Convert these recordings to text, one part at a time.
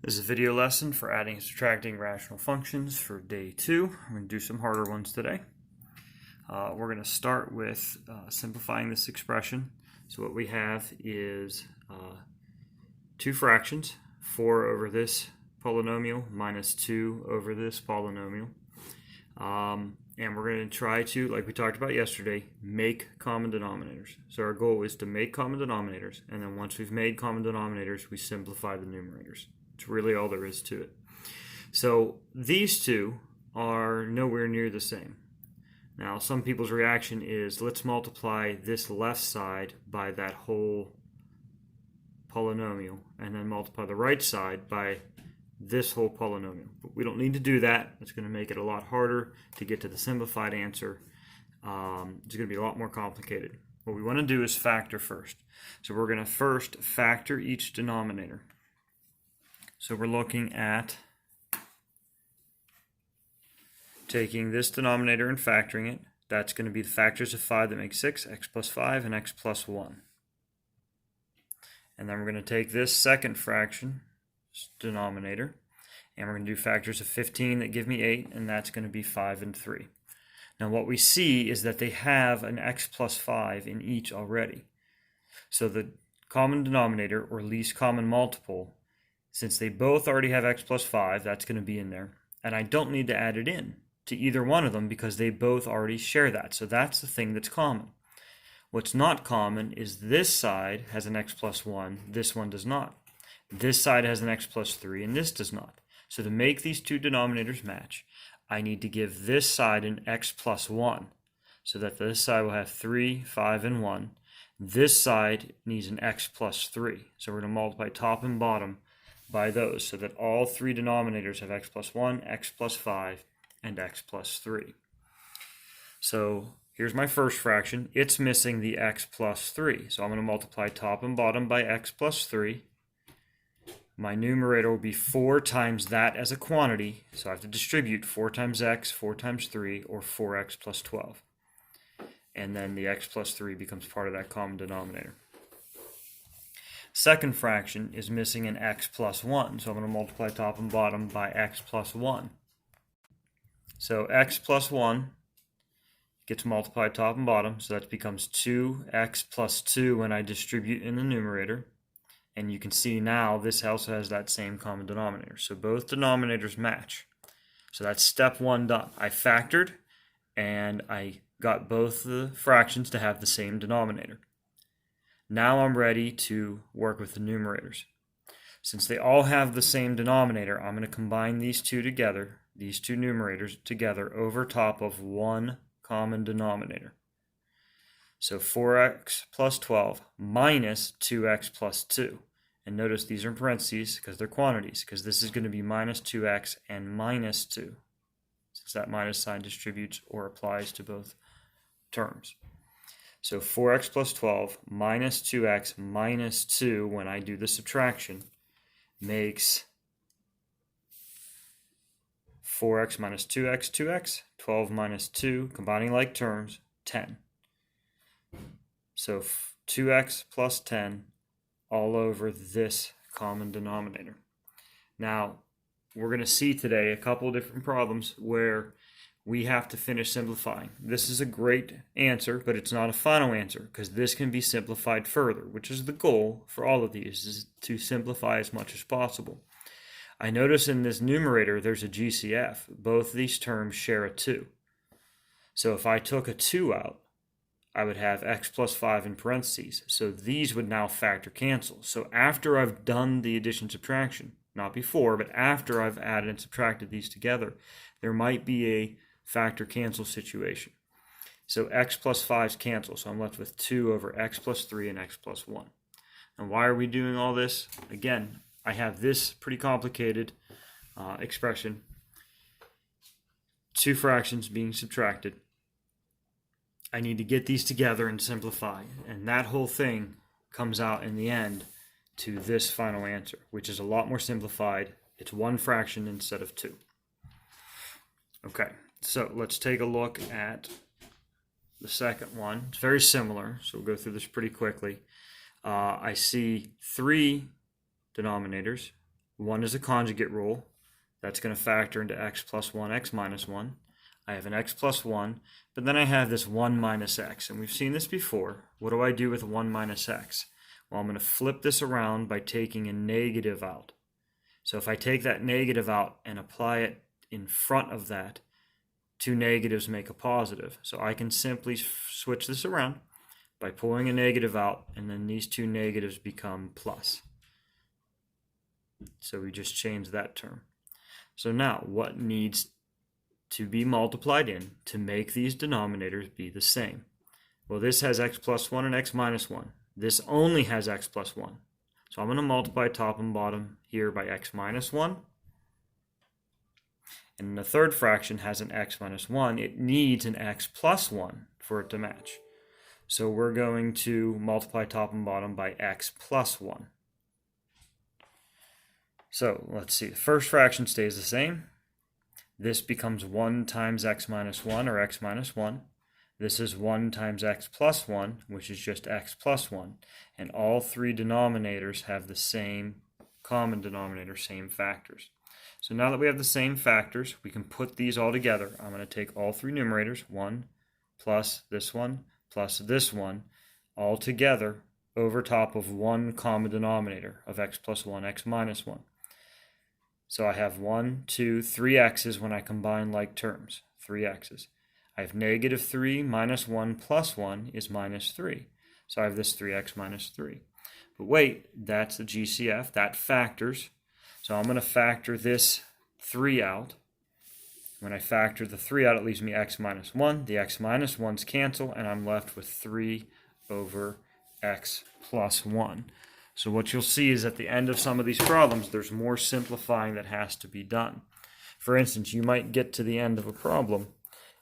This is a video lesson for adding and subtracting rational functions for day 2. I'm going to do some harder ones today. We're going to start with simplifying this expression. So what we have is two fractions, 4 over this polynomial minus 2 over this polynomial. And we're going to try to, like we talked about yesterday, make common denominators. So our goal is to make common denominators, and then once we've made common denominators, we simplify the numerators. It's really all there is to it. So these two are nowhere near the same. Now, some people's reaction is, let's multiply this left side by that whole polynomial, and then multiply the right side by this whole polynomial. But we don't need to do that. It's going to make it a lot harder to get to the simplified answer. It's going to be a lot more complicated. What we want to do is factor first. So we're going to first factor each denominator. So we're looking at taking this denominator and factoring it. That's going to be the factors of 5 that make 6, x plus 5, and x plus 1. And then we're going to take this second fraction denominator, and we're going to do factors of 15 that give me 8, and that's going to be 5 and 3. Now what we see is that they have an x plus 5 in each already. So the common denominator, or least common multiple, since they both already have x plus 5, that's going to be in there. And I don't need to add it in to either one of them because they both already share that. So that's the thing that's common. What's not common is this side has an x plus 1, this one does not. This side has an x plus 3, and this does not. So to make these two denominators match, I need to give this side an x plus 1, so that this side will have 3, 5, and 1. This side needs an x plus 3. So we're going to multiply top and bottom by those, so that all three denominators have x plus 1, x plus 5, and x plus 3. So here's my first fraction. It's missing the x plus 3. So I'm going to multiply top and bottom by x plus 3. My numerator will be 4 times that as a quantity. So I have to distribute 4 times x, 4 times 3, or 4x plus 12. And then the x plus 3 becomes part of that common denominator. Second fraction is missing an x plus 1, so I'm going to multiply top and bottom by x plus 1. So x plus 1 gets multiplied top and bottom, so that becomes 2x plus 2 when I distribute in the numerator. And you can see now this also has that same common denominator. So both denominators match. So that's step 1 done. I factored, and I got both the fractions to have the same denominator. Now I'm ready to work with the numerators. Since they all have the same denominator, I'm going to combine these two together, these two numerators together over top of one common denominator. So 4x plus 12 minus 2x plus 2. And notice these are in parentheses because they're quantities, because this is going to be minus 2x and minus 2, since that minus sign distributes or applies to both terms. So 4x plus 12 minus 2x minus 2, when I do the subtraction, makes 4x minus 2x, 2x, 12 minus 2, combining like terms, 10. So 2x plus 10 all over this common denominator. Now, we're going to see today a couple of different problems where we have to finish simplifying. This is a great answer, but it's not a final answer because this can be simplified further, which is the goal for all of these, is to simplify as much as possible. I notice in this numerator there's a GCF. Both these terms share a 2. So if I took a 2 out, I would have x plus 5 in parentheses. So these would now factor cancel. So after I've done the addition subtraction, not before, but after I've added and subtracted these together, there might be a factor cancel situation. So x plus 5's cancel, so I'm left with 2 over x plus 3 and x plus 1. And why are we doing all this? Again, I have this pretty complicated expression, two fractions being subtracted. I need to get these together and simplify, and that whole thing comes out in the end to this final answer, which is a lot more simplified. It's one fraction instead of 2. Okay, so let's take a look at the second one. It's very similar, so we'll go through this pretty quickly. I see 3 denominators 1 is a conjugate rule. That's going to factor into x plus 1, x minus 1. I have an x plus 1, but then I have this 1 minus x, and we've seen this before. What do I do with 1 minus x? Well, I'm going to flip this around by taking a negative out. So if I take that negative out and apply it in front of that, two negatives make a positive. So I can simply switch this around by pulling a negative out, and then these two negatives become plus. So we just change that term. So now, what needs to be multiplied in to make these denominators be the same? Well, this has x plus 1 and x minus 1. This only has x plus 1. So I'm going to multiply top and bottom here by x minus 1. And the third fraction has an x minus 1. It needs an x plus 1 for it to match. So we're going to multiply top and bottom by x plus 1. So let's see, the first fraction stays the same. This becomes 1 times x minus 1, or x minus 1. This is 1 times x plus 1, which is just x plus 1. And all three denominators have the same common denominator, same factors. So now that we have the same factors, we can put these all together. I'm going to take all three numerators, 1 plus this one plus this one, all together over top of one common denominator of x plus 1, x minus 1. So I have 1, 2, 3 x's when I combine like terms, 3 x's. I have negative 3 minus 1 plus 1 is minus 3. So I have this 3x minus 3. But wait, that's the GCF, that factors. So I'm going to factor this 3 out. When I factor the 3 out, it leaves me x minus 1. The x minus 1's cancel, and I'm left with 3 over x plus 1. So what you'll see is at the end of some of these problems, there's more simplifying that has to be done. For instance, you might get to the end of a problem,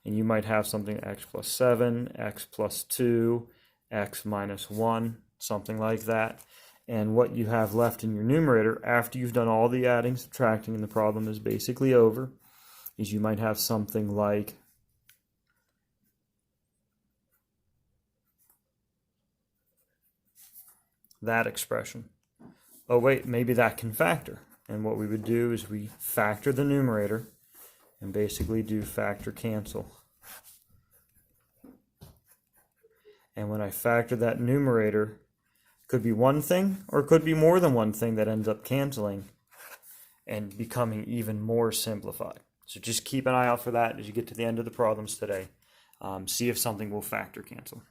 and you might have something x plus 7, x plus 2, x minus 1, something like that. And what you have left in your numerator, after you've done all the adding, subtracting, and the problem is basically over, is you might have something like that expression. Oh wait, maybe that can factor. And what we would do is we factor the numerator and basically do factor cancel. And when I factor that numerator, could be one thing or it could be more than one thing that ends up canceling and becoming even more simplified. So just keep an eye out for that as you get to the end of the problems today. See if something will factor cancel.